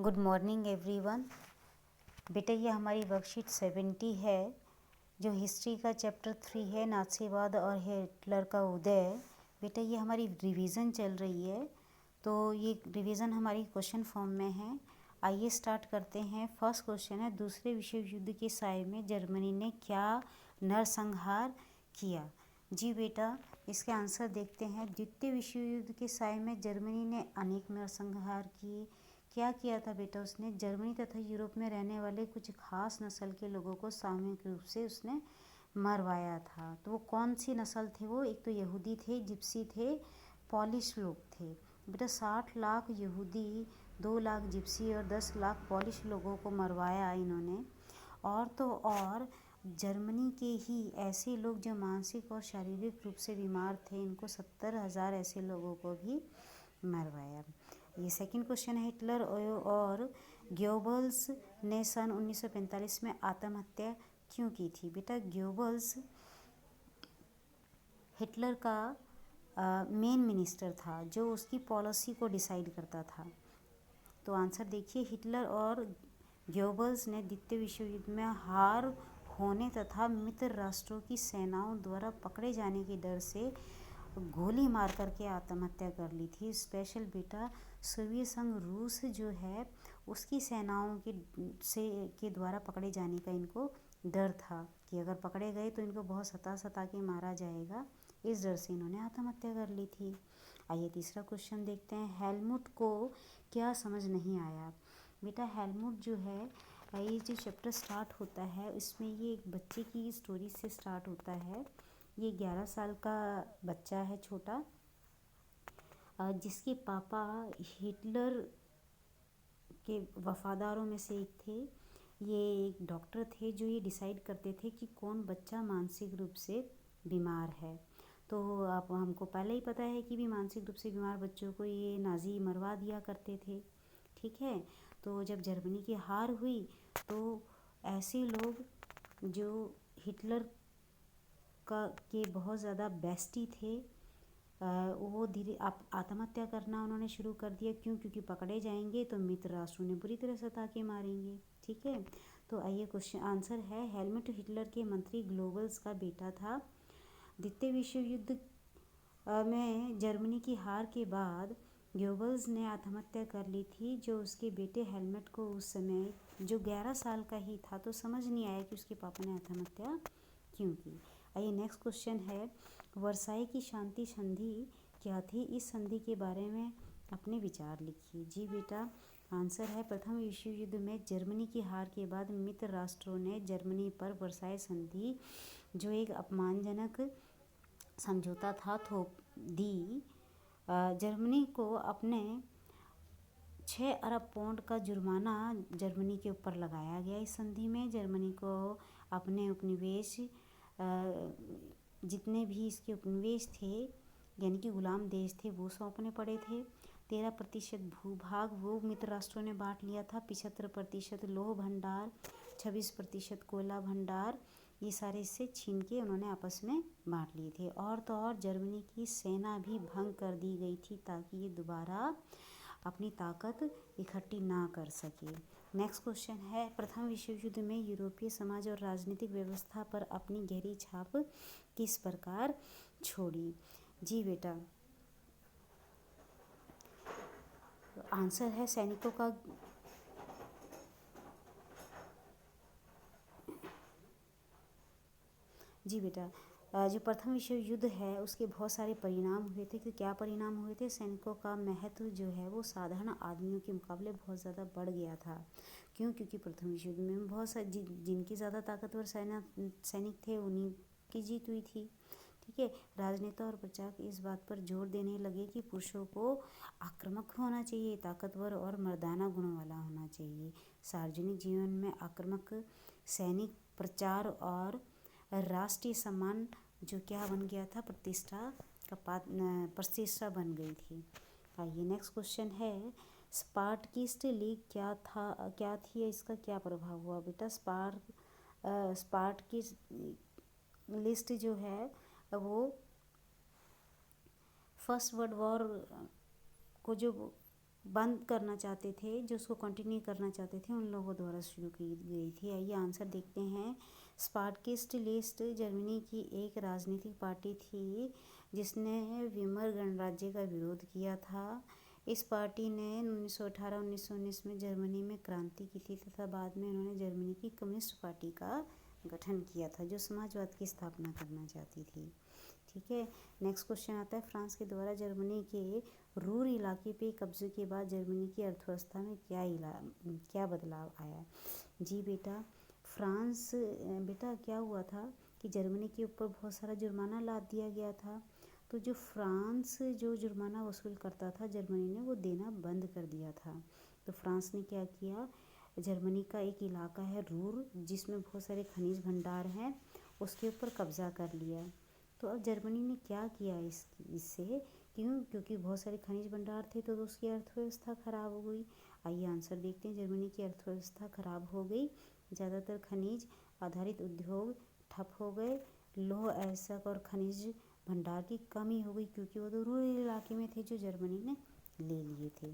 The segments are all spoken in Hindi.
Good morning everyone. बेटा ये हमारी वर्कशीट 70 है जो हिस्ट्री का चैप्टर 3 है, नाज़ीवाद और हिटलर का उदय। बेटा ये हमारी रिवीजन चल रही है, तो ये रिवीजन हमारी क्वेश्चन फॉर्म में है। आइए स्टार्ट करते हैं। फर्स्ट क्वेश्चन है, दूसरे विश्व युद्ध के साय में जर्मनी ने क्या नरसंहार किया? जी बेटा इसके आंसर देखते हैं। द्वितीय विश्व युद्ध के साय में जर्मनी ने अनेक नरसंहार किए। क्या किया था बेटा? उसने जर्मनी तथा यूरोप में रहने वाले कुछ खास नस्ल के लोगों को सामूहिक रूप से उसने मरवाया था। तो वो कौन सी नस्ल थे वो? एक तो यहूदी थे, जिप्सी थे, पॉलिश लोग थे। बेटा 60 लाख यहूदी, 2 लाख जिप्सी और 10 लाख पॉलिश लोगों को मरवाया इन्होंने। और तो और जर्मनी के ही ऐसे लोग जो मानसिक और शारीरिक रूप से बीमार थे, इनको 70,000 ऐसे लोगों को भी मरवाया। ये सेकंड क्वेश्चन है, हिटलर और गोएबल्स ने सन 1945 में आत्महत्या क्यों की थी? बेटा गोएबल्स हिटलर का मेन मिनिस्टर था जो उसकी पॉलिसी को डिसाइड करता था। तो आंसर देखिए, हिटलर और गोएबल्स ने द्वितीय विश्व युद्ध में हार होने तथा मित्र राष्ट्रों की सेनाओं द्वारा पकड़े जाने के डर से गोली मार करके आत्महत्या कर ली थी। स्पेशल बेटा सोवियत संघ रूस जो है उसकी सेनाओं के द्वारा पकड़े जाने का इनको डर था कि अगर पकड़े गए तो इनको बहुत सता के मारा जाएगा। इस डर से इन्होंने आत्महत्या कर ली थी। आइए तीसरा क्वेश्चन देखते हैं। हेलमुट को क्या समझ नहीं आया? बेटा हेलमुट जो है, ये जो चैप्टर स्टार्ट होता है इसमें ये एक बच्चे की स्टोरी से स्टार्ट होता है। ये 11 साल का बच्चा है, छोटा, जिसके पापा हिटलर के वफादारों में से एक थे। ये एक डॉक्टर थे जो ये डिसाइड करते थे कि कौन बच्चा मानसिक रूप से बीमार है। तो आप हमको पहले ही पता है कि भी मानसिक रूप से बीमार बच्चों को ये नाजी मरवा दिया करते थे। ठीक है, तो जब जर्मनी की हार हुई तो ऐसे लोग जो हिटलर के बहुत ज़्यादा बेस्टी थे, वो धीरे आत्महत्या करना उन्होंने शुरू कर दिया। क्यों? क्योंकि पकड़े जाएंगे तो मित्र राष्ट्रों ने बुरी तरह सता के मारेंगे। ठीक है, तो आइए क्वेश्चन आंसर है, हेलमुट हिटलर के मंत्री गोएबल्स का बेटा था। द्वितीय विश्व युद्ध में जर्मनी की हार के बाद गोएबल्स ने आत्महत्या कर ली थी। जो उसके बेटे हेलमुट को उस समय जो 11 साल का ही था, तो समझ नहीं आया कि उसके पापा ने आत्महत्या क्यों की। आइए नेक्स्ट क्वेश्चन है, वर्साई की शांति संधि क्या थी? इस संधि के बारे में अपने विचार लिखिए। जी बेटा आंसर है, प्रथम विश्व युद्ध में जर्मनी की हार के बाद मित्र राष्ट्रों ने जर्मनी पर वर्साई संधि, जो एक अपमानजनक समझौता था, थोप दी। जर्मनी को अपने 6 अरब पाउंड का जुर्माना जर्मनी के ऊपर लगाया गया। इस संधि में जर्मनी को अपने उपनिवेश, जितने भी इसके उपनिवेश थे यानी कि गुलाम देश थे, वो सौंपने पड़े थे। 13% भूभाग वो मित्र राष्ट्रों ने बांट लिया था। 75% लोह भंडार, 26% कोयला भंडार, ये सारे इससे छीन के उन्होंने आपस में बांट लिए थे। और तो और जर्मनी की सेना भी भंग कर दी गई थी ताकि ये दोबारा अपनी ताकत इकट्ठी ना कर सके। नेक्स्ट क्वेश्चन है, प्रथम विश्व युद्ध में यूरोपीय समाज और राजनीतिक व्यवस्था पर अपनी गहरी छाप किस प्रकार छोड़ी? जी बेटा आंसर है, सैनिकों का जी बेटा जो प्रथम विश्व युद्ध है उसके बहुत सारे परिणाम हुए थे। कि क्या परिणाम हुए थे? सैनिकों का महत्व जो है वो साधारण आदमियों के मुकाबले बहुत ज़्यादा बढ़ गया था। क्यों? क्योंकि प्रथम विश्व युद्ध में बहुत सारे जिनकी ज़्यादा ताकतवर सैनिक थे उन्हीं की जीत हुई थी। ठीक है, राजनेता और प्रचारक इस बात पर जोर देने लगे कि पुरुषों को आक्रामक होना चाहिए, ताकतवर और मर्दाना गुणों वाला होना चाहिए। सार्वजनिक जीवन में आक्रामक सैनिक प्रचार और राष्ट्रीय सम्मान जो क्या बन गया था, प्रतिष्ठा बन गई थी। आइए नेक्स्ट क्वेश्चन है, स्पार्टकिस्ट लीग क्या थी? इसका क्या प्रभाव हुआ? बेटा स्पार्टकिस्ट लिस्ट जो है वो फर्स्ट वर्ल्ड वॉर को जो बंद करना चाहते थे, जो उसको कंटिन्यू करना चाहते थे, उन लोगों द्वारा शुरू की गई थी। आइए आंसर देखते हैं। स्पार्टकिस्ट लिस्ट जर्मनी की एक राजनीतिक पार्टी थी जिसने वीमर गणराज्य का विरोध किया था। इस पार्टी ने 1918-1919 में जर्मनी में क्रांति की थी तथा बाद में उन्होंने जर्मनी की कम्युनिस्ट पार्टी का गठन किया था, जो समाजवाद की स्थापना करना चाहती थी। ठीक है, नेक्स्ट क्वेश्चन आता है, फ्रांस के द्वारा जर्मनी के रूर इलाके पे कब्जे के बाद जर्मनी की अर्थव्यवस्था में क्या बदलाव आया? जी बेटा, फ्रांस बेटा क्या हुआ था कि जर्मनी के ऊपर बहुत सारा जुर्माना लाद दिया गया था। तो जो फ्रांस जो जुर्माना वसूल करता था, जर्मनी ने वो देना बंद कर दिया था। तो फ्रांस ने क्या किया, जर्मनी का एक इलाका है रूर, जिसमें बहुत सारे खनिज भंडार हैं, उसके ऊपर कब्जा कर लिया। तो अब जर्मनी ने क्या किया इससे क्योंकि बहुत सारे खनिज भंडार थे, तो उसकी अर्थव्यवस्था ख़राब हो गई। आइए आंसर देखते हैं। जर्मनी की अर्थव्यवस्था ख़राब हो गई, ज़्यादातर खनिज आधारित उद्योग ठप हो गए, लौह अयस्क और खनिज भंडार की कमी हो गई, क्योंकि वो तो रूरल इलाके में थे जो जर्मनी ने ले लिए थे।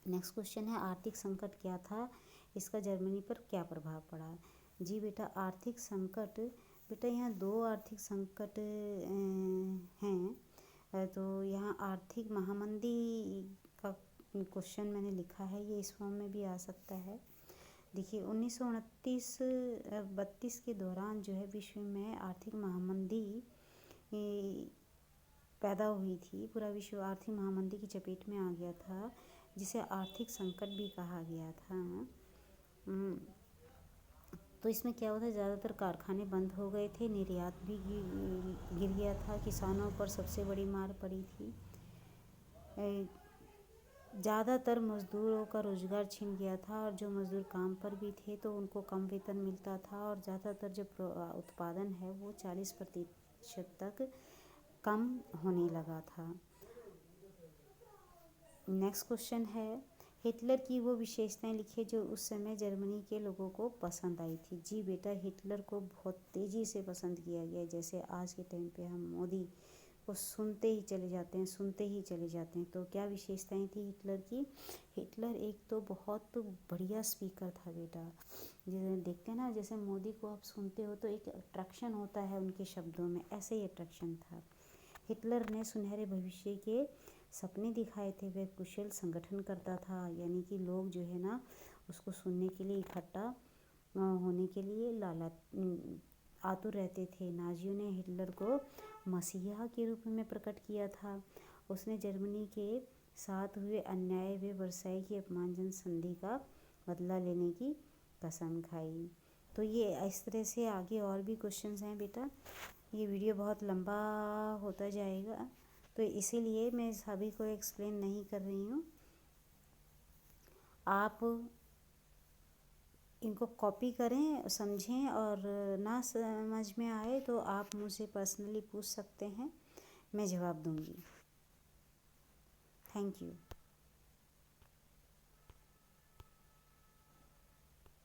नेक्स्ट क्वेश्चन है, आर्थिक संकट क्या था, इसका जर्मनी पर क्या प्रभाव पड़ा? जी बेटा, आर्थिक संकट बेटा यहाँ दो आर्थिक संकट हैं। तो यहाँ आर्थिक महामंदी का क्वेश्चन मैंने लिखा है, ये इस फॉर्म में भी आ सकता है। देखिए 1929-32 के दौरान जो है विश्व में आर्थिक महामंदी पैदा हुई थी। पूरा विश्व आर्थिक महामंदी की चपेट में आ गया था, जिसे आर्थिक संकट भी कहा गया था। तो इसमें क्या हुआ था, ज़्यादातर कारखाने बंद हो गए थे, निर्यात भी गिर गया था, किसानों पर सबसे बड़ी मार पड़ी थी। ज़्यादातर मज़दूरों का रोज़गार छिन गया था, और जो मज़दूर काम पर भी थे तो उनको कम वेतन मिलता था, और ज़्यादातर जो उत्पादन है वो 40% तक कम होने लगा था। नेक्स्ट क्वेश्चन है, हिटलर की वो विशेषताएं लिखिए जो उस समय जर्मनी के लोगों को पसंद आई थी। जी बेटा, हिटलर को बहुत तेज़ी से पसंद किया गया, जैसे आज के टाइम पे हम मोदी को सुनते ही चले जाते हैं। तो क्या विशेषताएं थी हिटलर की? हिटलर एक तो बहुत बढ़िया स्पीकर था बेटा, जैसे देखते हैं ना, जैसे मोदी को आप सुनते हो तो एक अट्रैक्शन होता है उनके शब्दों में, ऐसे ही अट्रैक्शन था। हिटलर ने सुनहरे भविष्य के सपने दिखाए थे। वह कुशल संगठन करता था, यानी कि लोग जो है ना उसको सुनने के लिए इकट्ठा होने के लिए आतुर रहते थे। नाजियों ने हिटलर को मसीहा के रूप में प्रकट किया था। उसने जर्मनी के साथ हुए अन्याय व वर्साई की अपमानजनक संधि का बदला लेने की कसम खाई। तो ये इस तरह से आगे और भी क्वेश्चंस हैं बेटा। ये वीडियो बहुत लंबा होता जाएगा, तो इसीलिए मैं सभी को एक्सप्लेन नहीं कर रही हूँ। आप इनको कॉपी करें, समझें, और ना समझ में आए तो आप मुझसे पर्सनली पूछ सकते हैं, मैं जवाब दूँगी। Thank you.